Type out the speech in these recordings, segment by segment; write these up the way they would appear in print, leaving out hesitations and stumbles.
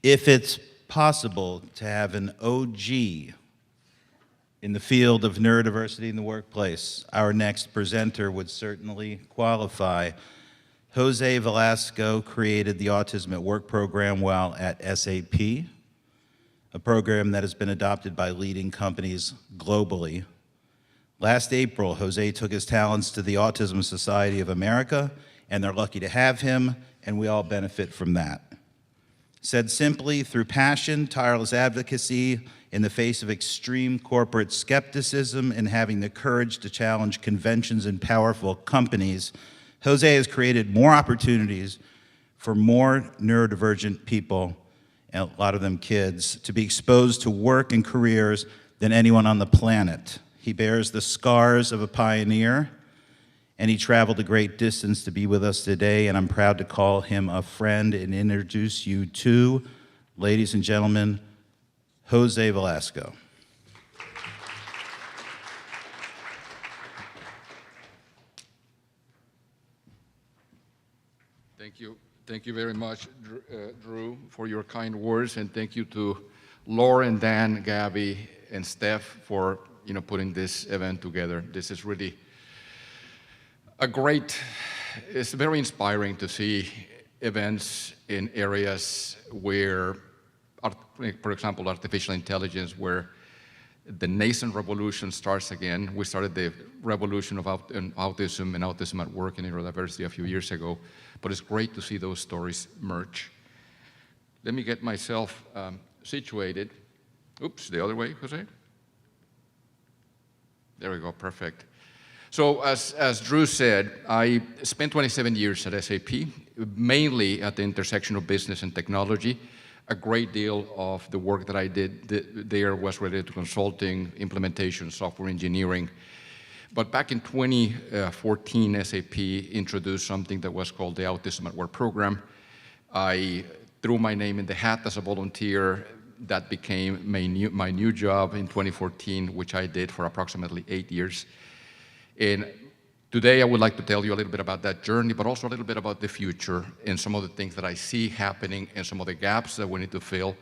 If it's possible to have an OG in the field of neurodiversity in the workplace, our next presenter would certainly qualify. Jose Velasco created the Autism at Work program while at SAP, a program that has been adopted by leading companies globally. Last April, Jose took his talents to the Autism Society of America, and they're lucky to have him, and we all benefit from that. Said simply, through passion, tireless advocacy, in the face of extreme corporate skepticism and having the courage to challenge conventions and powerful companies, Jose has created more opportunities for more neurodivergent people, and a lot of them kids, to be exposed to work and careers than anyone on the planet. He bears the scars of a pioneer, and he traveled a great distance to be with us today, and I'm proud to call him a friend and introduce you to, ladies and gentlemen, Jose Velasco. Thank you very much, Drew, for your kind words, and thank you to Lauren, Dan, Gabby, and Steph for putting this event together. This is really it's very inspiring to see events in areas where, for example, artificial intelligence, where the nascent revolution starts again. We started the revolution of autism and autism at work and neurodiversity a few years ago, but it's great to see those stories merge. Let me get myself situated. Oops, the other way, Jose. There we go, perfect. So as Drew said, I spent 27 years at SAP, mainly at the intersection of business and technology. A great deal of the work that I did there was related to consulting, implementation, software engineering. But back in 2014, SAP introduced something that was called the Autism at Work program. I threw my name in the hat as a volunteer. That became my new job in 2014, which I did for approximately 8 years. And today I would like to tell you a little bit about that journey, but also a little bit about the future and some of the things that I see happening and some of the gaps that we need to fill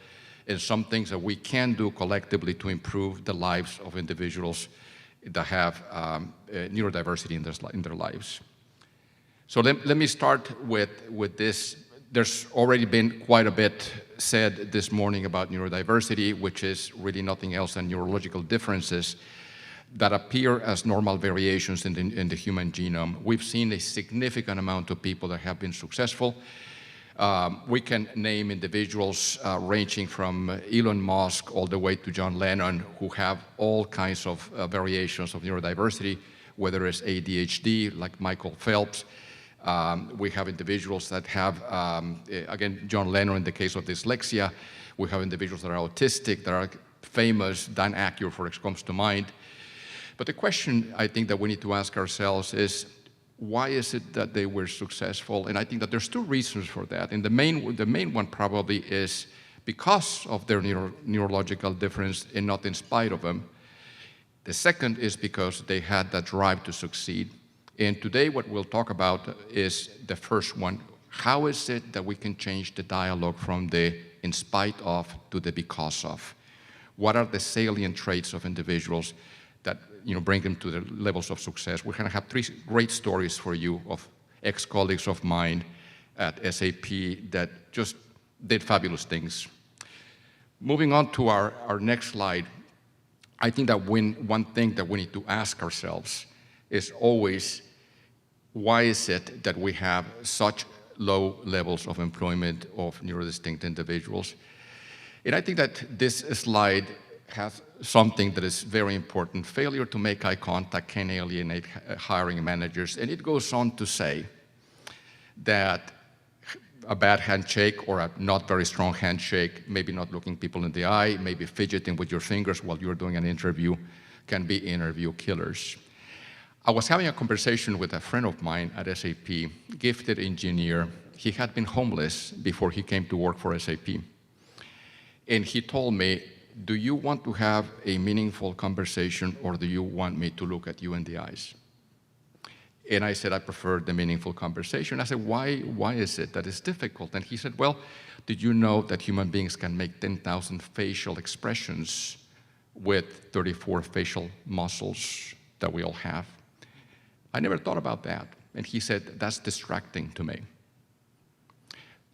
and some things that we can do collectively to improve the lives of individuals that have neurodiversity in their lives. So let me start with this. There's already been quite a bit said this morning about neurodiversity, which is really nothing else than neurological differences that appear as normal variations in the human genome. We've seen a significant amount of people that have been successful. We can name individuals ranging from Elon Musk all the way to John Lennon, who have all kinds of variations of neurodiversity, whether it's ADHD, like Michael Phelps. We have individuals that have, again, John Lennon in the case of dyslexia. We have individuals that are autistic, that are famous. Dan Acker, for example, comes to mind. But the question I think that we need to ask ourselves is, why is it that they were successful? And I think that there's two reasons for that. And the main one probably is because of their neurological difference and not in spite of them. The second is because they had that drive to succeed. And today what we'll talk about is the first one. How is it that we can change the dialogue from the in spite of to the because of? What are the salient traits of individuals that bring them to the levels of success? We're going to have three great stories for you of ex-colleagues of mine at SAP that just did fabulous things. Moving on to our next slide, I think that one thing that we need to ask ourselves is always, why is it that we have such low levels of employment of neurodistinct individuals? And I think that this slide has something that is very important. Failure to make eye contact can alienate hiring managers. And it goes on to say that a bad handshake or a not very strong handshake, maybe not looking people in the eye, maybe fidgeting with your fingers while you're doing an interview, can be interview killers. I was having a conversation with a friend of mine at SAP, gifted engineer. He had been homeless before he came to work for SAP. And he told me, do you want to have a meaningful conversation or do you want me to look at you in the eyes? And I said, I prefer the meaningful conversation. I said, why is it that it's difficult? And he said, well, did you know that human beings can make 10,000 facial expressions with 34 facial muscles that we all have? I never thought about that. And he said, that's distracting to me.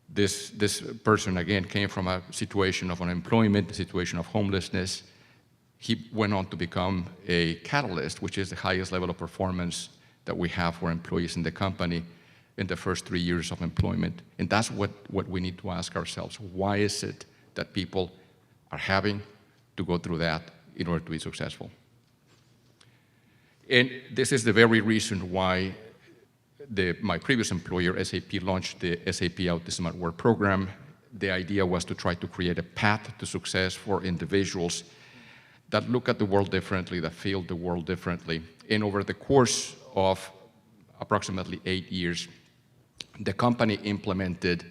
This person, again, came from a situation of unemployment, a situation of homelessness. He went on to become a catalyst, which is the highest level of performance that we have for employees in the company in the first 3 years of employment. And that's what we need to ask ourselves. Why is it that people are having to go through that in order to be successful? And this is the very reason why my previous employer, SAP, launched the SAP Autism at Work program. The idea was to try to create a path to success for individuals that look at the world differently, that feel the world differently. And over the course of approximately 8 years, the company implemented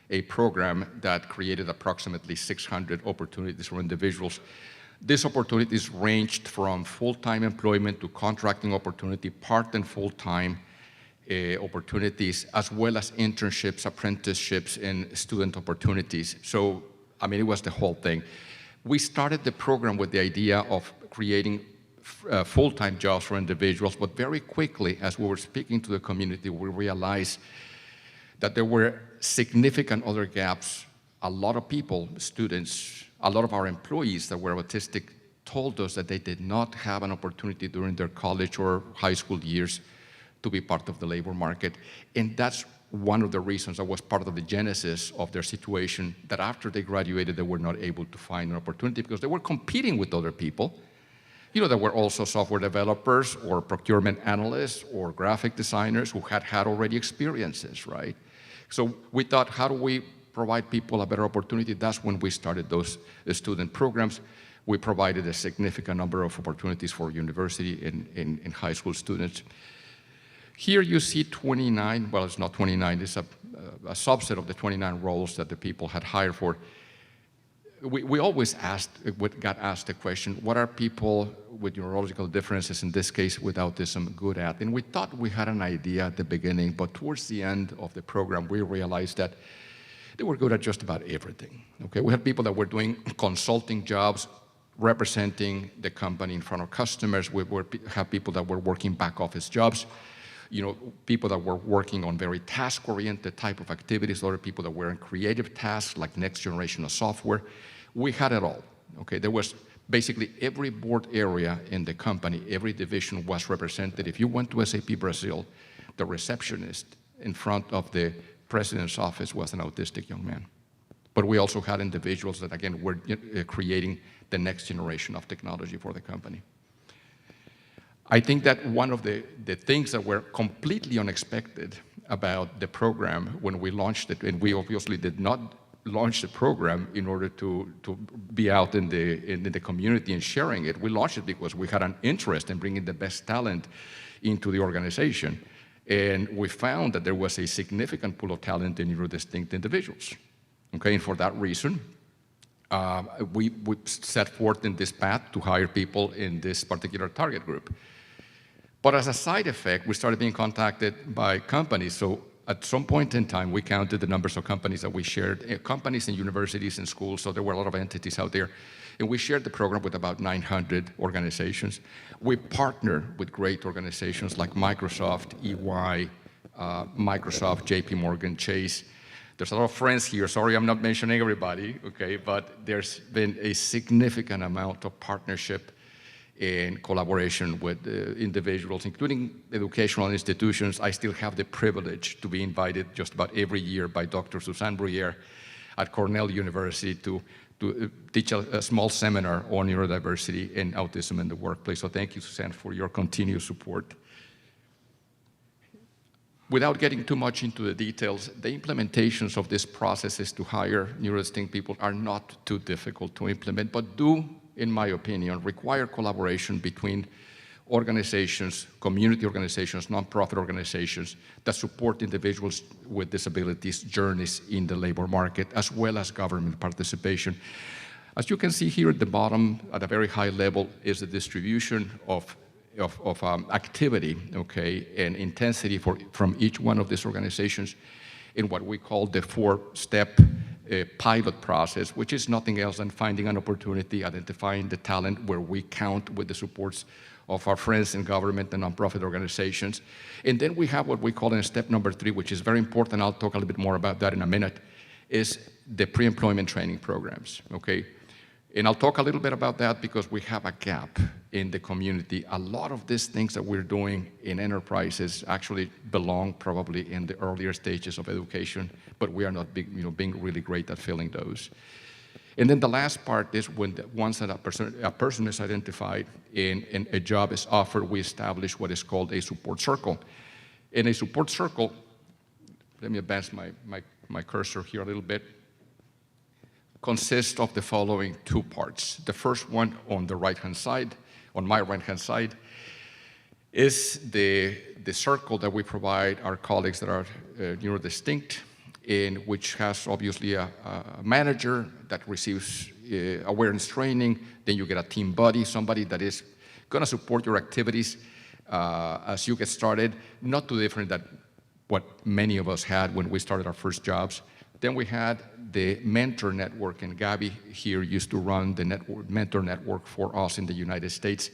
a program that created approximately 600 opportunities for individuals. These opportunities ranged from full-time employment to contracting opportunity, part and full-time opportunities, as well as internships, apprenticeships, and student opportunities. So, I mean, it was the whole thing. We started the program with the idea of creating full-time jobs for individuals, but very quickly, as we were speaking to the community, we realized that there were significant other gaps. A lot of people, students, a lot of our employees that were autistic told us that they did not have an opportunity during their college or high school years to be part of the labor market. And that's one of the reasons that was part of the genesis of their situation, that after they graduated, they were not able to find an opportunity because they were competing with other people. You know, there were also software developers or procurement analysts or graphic designers who had already experiences, right? So we thought, how do we provide people a better opportunity? That's when we started those student programs. We provided a significant number of opportunities for university and high school students. Here you see 29, well, it's not 29, it's a subset of the 29 roles that the people had hired for. We always got asked the question, what are people with neurological differences, in this case with autism, good at? And we thought we had an idea at the beginning, but towards the end of the program, we realized that they were good at just about everything. Okay, we had people that were doing consulting jobs, representing the company in front of customers. We have people that were working back office jobs. You know, people that were working on very task-oriented type of activities, other people that were in creative tasks like next generation of software. We had it all, okay? There was basically every board area in the company, every division was represented. If you went to SAP Brazil, the receptionist in front of the president's office was an autistic young man. But we also had individuals that, again, were creating the next generation of technology for the company. I think that one of the things that were completely unexpected about the program when we launched it, and we obviously did not launch the program in order to be out in the community and sharing it. We launched it because we had an interest in bringing the best talent into the organization. And we found that there was a significant pool of talent in neurodistinct individuals. Okay, and for that reason, we set forth in this path to hire people in this particular target group. But as a side effect, we started being contacted by companies. So at some point in time, we counted the numbers of companies that we shared, companies and universities and schools, so there were a lot of entities out there. And we shared the program with about 900 organizations. We partnered with great organizations like Microsoft, EY, Microsoft, JP Morgan, Chase. There's a lot of friends here. Sorry, I'm not mentioning everybody, okay? But there's been a significant amount of partnership and collaboration with individuals, including educational institutions. I still have the privilege to be invited just about every year by Dr. Suzanne Bruyere at Cornell University to teach a small seminar on neurodiversity and autism in the workplace. So thank you, Suzanne, for your continued support. Without getting too much into the details, the implementations of these processes to hire neurodistinct people are not too difficult to implement, but do, in my opinion, require collaboration between organizations, community organizations, nonprofit organizations that support individuals with disabilities journeys in the labor market, as well as government participation. As you can see here at the bottom, at a very high level, is the distribution of activity, okay, and intensity from each one of these organizations in what we call the 4-step pilot process, which is nothing else than finding an opportunity, identifying the talent where we count with the supports of our friends in government and nonprofit organizations. And then we have what we call in step number 3, which is very important. I'll talk a little bit more about that in a minute, is the pre-employment training programs, okay? And I'll talk a little bit about that because we have a gap in the community. A lot of these things that we're doing in enterprises actually belong probably in the earlier stages of education, but we are not being really great at filling those. And then the last part is once that a person is identified and a job is offered, we establish what is called a support circle. In a support circle, let me advance my cursor here a little bit, consists of the following 2 parts. The first one on the right-hand side, on my right-hand side, is the circle that we provide our colleagues that are neurodistinct, in which has obviously a manager that receives awareness training. Then you get a team buddy, somebody that is going to support your activities as you get started, not too different than what many of us had when we started our first jobs. Then we had the mentor network, and Gabby here used to run the mentor network for us in the United States.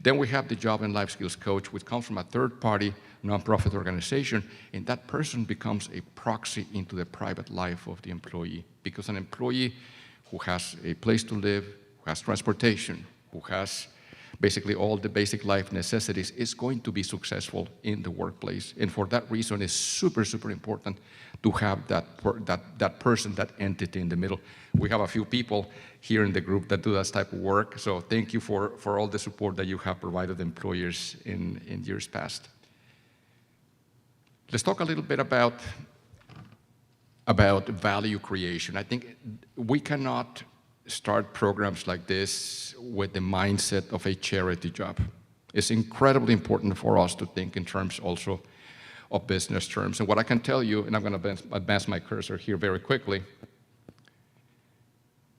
Then we have the job and life skills coach, which comes from a third-party nonprofit organization, and that person becomes a proxy into the private life of the employee, because an employee who has a place to live, who has transportation, who has basically all the basic life necessities, is going to be successful in the workplace. And for that reason, it's super, super important to have that person, that entity in the middle. We have a few people here in the group that do that type of work, so thank you for all the support that you have provided employers in years past. Let's talk a little bit about value creation. I think we cannot start programs like this with the mindset of a charity job. It's incredibly important for us to think in terms also of business terms. And what I can tell you, and I'm going to advance my cursor here very quickly,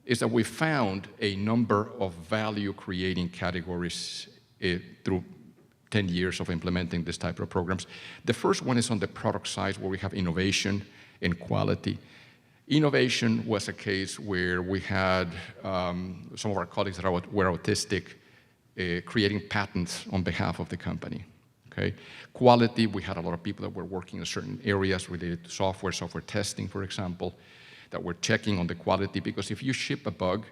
is that we found a number of value-creating categories through 10 years of implementing this type of programs. The first one is on the product side, where we have innovation and quality. Innovation was a case where we had some of our colleagues that were autistic creating patents on behalf of the company. Okay. Quality, we had a lot of people that were working in certain areas related to software testing, for example, that were checking on the quality, because if you ship a bug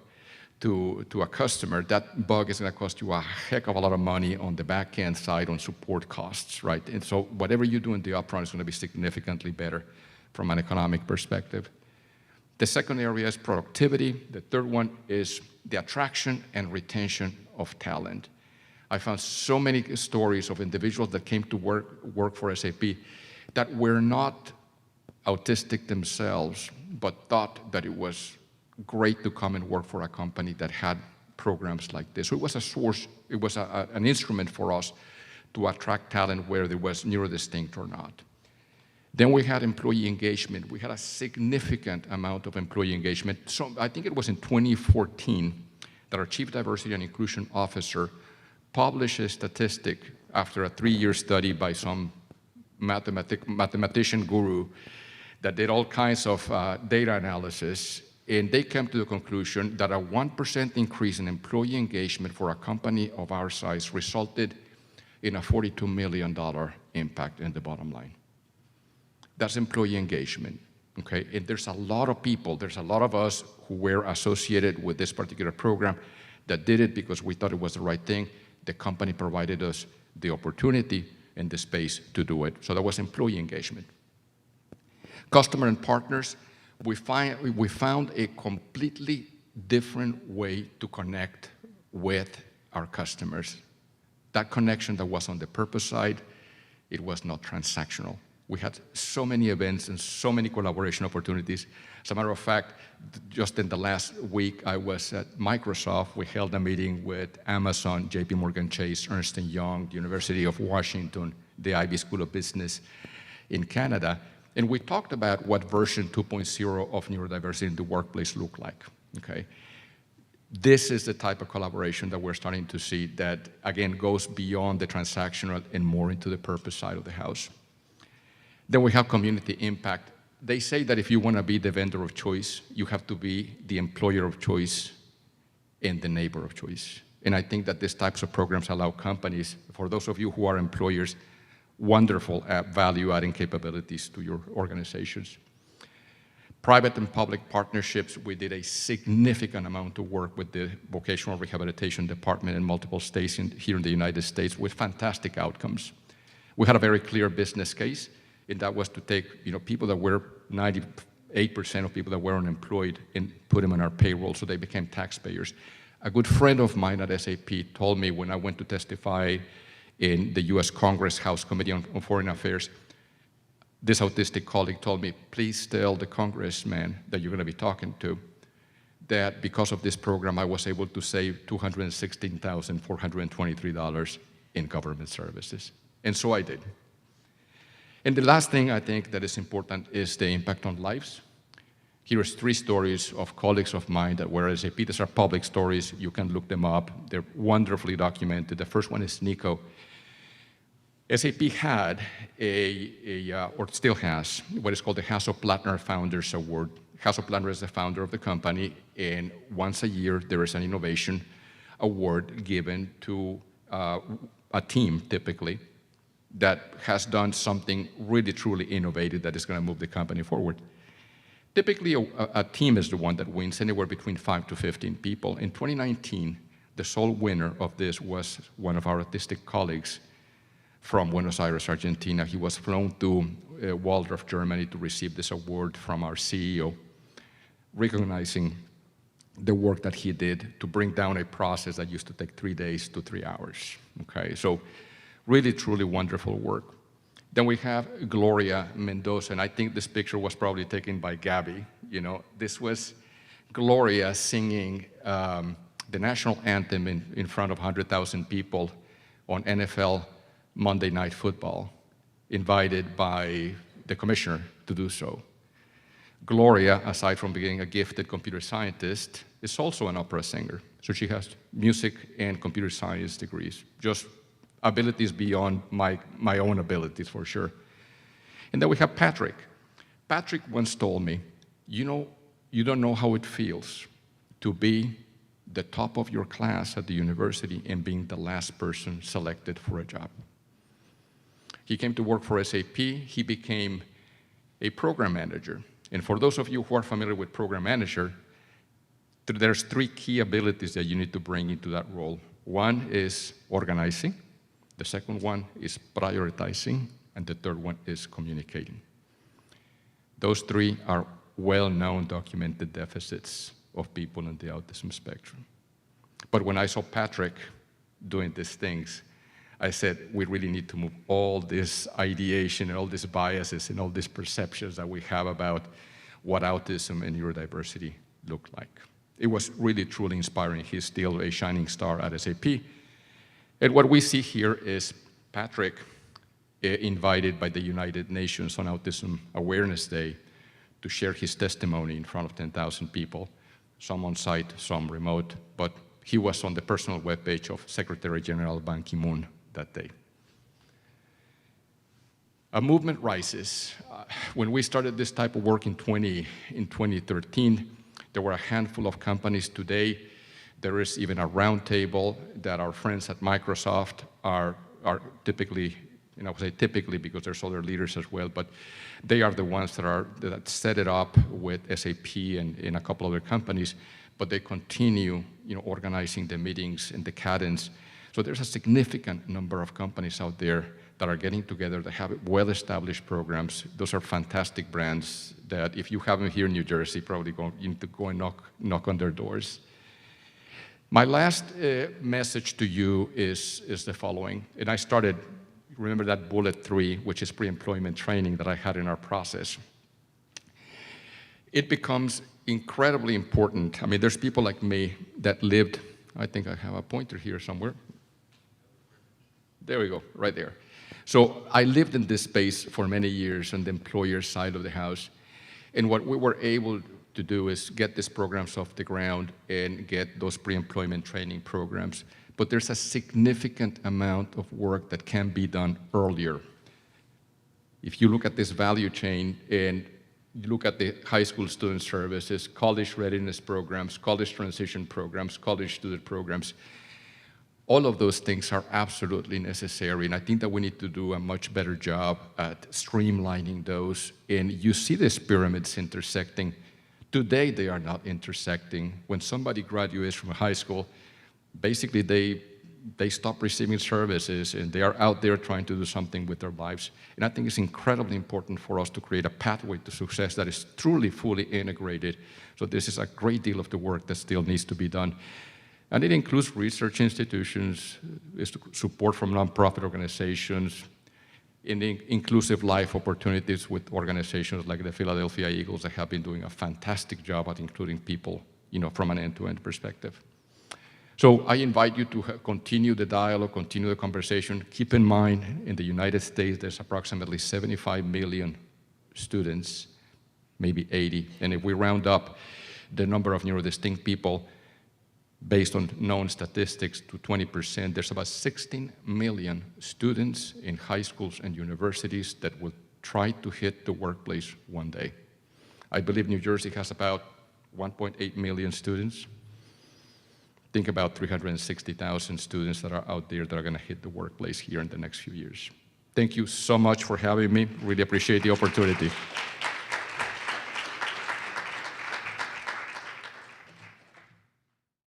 to a customer, that bug is going to cost you a heck of a lot of money on the back-end side on support costs, right? And so whatever you do in the upfront is going to be significantly better from an economic perspective. The second area is productivity. The third one is the attraction and retention of talent. I found so many stories of individuals that came to work for SAP that were not autistic themselves, but thought that it was great to come and work for a company that had programs like this. So it was a source, it was an instrument for us to attract talent, whether it was neurodistinct or not. Then we had employee engagement. We had a significant amount of employee engagement. So I think it was in 2014 that our Chief Diversity and Inclusion Officer published a statistic after a 3-year study by some mathematician guru that did all kinds of data analysis, and they came to the conclusion that a 1% increase in employee engagement for a company of our size resulted in a $42 million impact in the bottom line. That's employee engagement, okay? And there's a lot of people, there's a lot of us who were associated with this particular program that did it because we thought it was the right thing. The company provided us the opportunity and the space to do it. So that was employee engagement. Customer and partners, we found a completely different way to connect with our customers. That connection that was on the purpose side, it was not transactional. We had so many events and so many collaboration opportunities. As a matter of fact, just in the last week, I was at Microsoft. We held a meeting with Amazon, JP Morgan Chase, Ernst & Young, the University of Washington, the Ivy School of Business in Canada. And we talked about what version 2.0 of neurodiversity in the workplace looked like, okay? This is the type of collaboration that we're starting to see that, again, goes beyond the transactional and more into the purpose side of the house. Then we have community impact. They say that if you want to be the vendor of choice, you have to be the employer of choice and the neighbor of choice. And I think that these types of programs allow companies, for those of you who are employers, wonderful value-adding capabilities to your organizations. Private and public partnerships, we did a significant amount of work with the Vocational Rehabilitation Department in multiple states here in the United States with fantastic outcomes. We had a very clear business case, and that was to take people that were 98% of people that were unemployed and put them on our payroll so they became taxpayers. A good friend of mine at SAP told me when I went to testify in the US Congress House Committee on Foreign Affairs, this autistic colleague told me, please tell the congressman that you're going to be talking to that because of this program, I was able to save $216,423 in government services. And so I did. And the last thing I think that is important is the impact on lives. Here's 3 stories of colleagues of mine that were at SAP. These are public stories. You can look them up. They're wonderfully documented. The first one is Nico. SAP had or still has, what is called the Hasso-Plattner Founders Award. Hasso-Plattner is the founder of the company, and once a year there is an innovation award given to a team, typically, that has done something really, truly innovative that is going to move the company forward. Typically, a team is the one that wins, anywhere between 5 to 15 people. In 2019, the sole winner of this was one of our autistic colleagues from Buenos Aires, Argentina. He was flown to Waldorf, Germany to receive this award from our CEO, recognizing the work that he did to bring down a process that used to take 3 days to 3 hours. Okay, so really, truly wonderful work. Then we have Gloria Mendoza, and I think this picture was probably taken by Gabby. This was Gloria singing the national anthem in front of 100,000 people on NFL Monday Night Football, invited by the commissioner to do so. Gloria, aside from being a gifted computer scientist, is also an opera singer. So she has music and computer science degrees, just abilities beyond my own abilities, for sure. And then we have Patrick. Patrick once told me, you don't know how it feels to be the top of your class at the university and being the last person selected for a job. He came to work for SAP. He became a program manager. And for those of you who are familiar with program manager, there's 3 key abilities that you need to bring into that role. One is organizing, the second one is prioritizing, and the third one is communicating. Those 3 are well-known documented deficits of people in the autism spectrum. But when I saw Patrick doing these things, I said, we really need to move all this ideation and all these biases and all these perceptions that we have about what autism and neurodiversity look like. It was really, truly inspiring. He's still a shining star at SAP. And what we see here is Patrick invited by the United Nations on Autism Awareness Day to share his testimony in front of 10,000 people, some on site, some remote, but he was on the personal webpage of Secretary General Ban Ki-moon that day. A movement rises. When we started this type of work in 2013, there were a handful of companies. Today, there is even a roundtable that our friends at Microsoft are typically, I would say typically because there's other leaders as well, but they are the ones that set it up with SAP and a couple other companies, but they continue organizing the meetings and the cadence. So there's a significant number of companies out there that are getting together, that have well-established programs. Those are fantastic brands that if you have them here in New Jersey, probably you need to go and knock on their doors. My last message to you is the following, and I started, remember that bullet 3, which is pre-employment training that I had in our process. It becomes incredibly important. I mean, there's people like me that lived, I think I have a pointer here somewhere. There we go, right there. So I lived in this space for many years on the employer side of the house, and what we were able to do is get these programs off the ground and get those pre-employment training programs. But there's a significant amount of work that can be done earlier. If you look at this value chain and you look at the high school student services, college readiness programs, college transition programs, college student programs, all of those things are absolutely necessary, and I think that we need to do a much better job at streamlining those. And you see these pyramids intersecting. Today, they are not intersecting. When somebody graduates from high school, basically they stop receiving services, and they are out there trying to do something with their lives. And I think it's incredibly important for us to create a pathway to success that is truly, fully integrated. So this is a great deal of the work that still needs to be done. And it includes research institutions, support from nonprofit organizations, inclusive life opportunities with organizations like the Philadelphia Eagles that have been doing a fantastic job at including people, from an end-to-end perspective. So I invite you to continue the dialogue, continue the conversation. Keep in mind, in the United States, there's approximately 75 million students, maybe 80. And if we round up the number of neurodistinct people, based on known statistics, to 20%, there's about 16 million students in high schools and universities that will try to hit the workplace one day. I believe New Jersey has about 1.8 million students. Think about 360,000 students that are out there that are going to hit the workplace here in the next few years. Thank you so much for having me. Really appreciate the opportunity.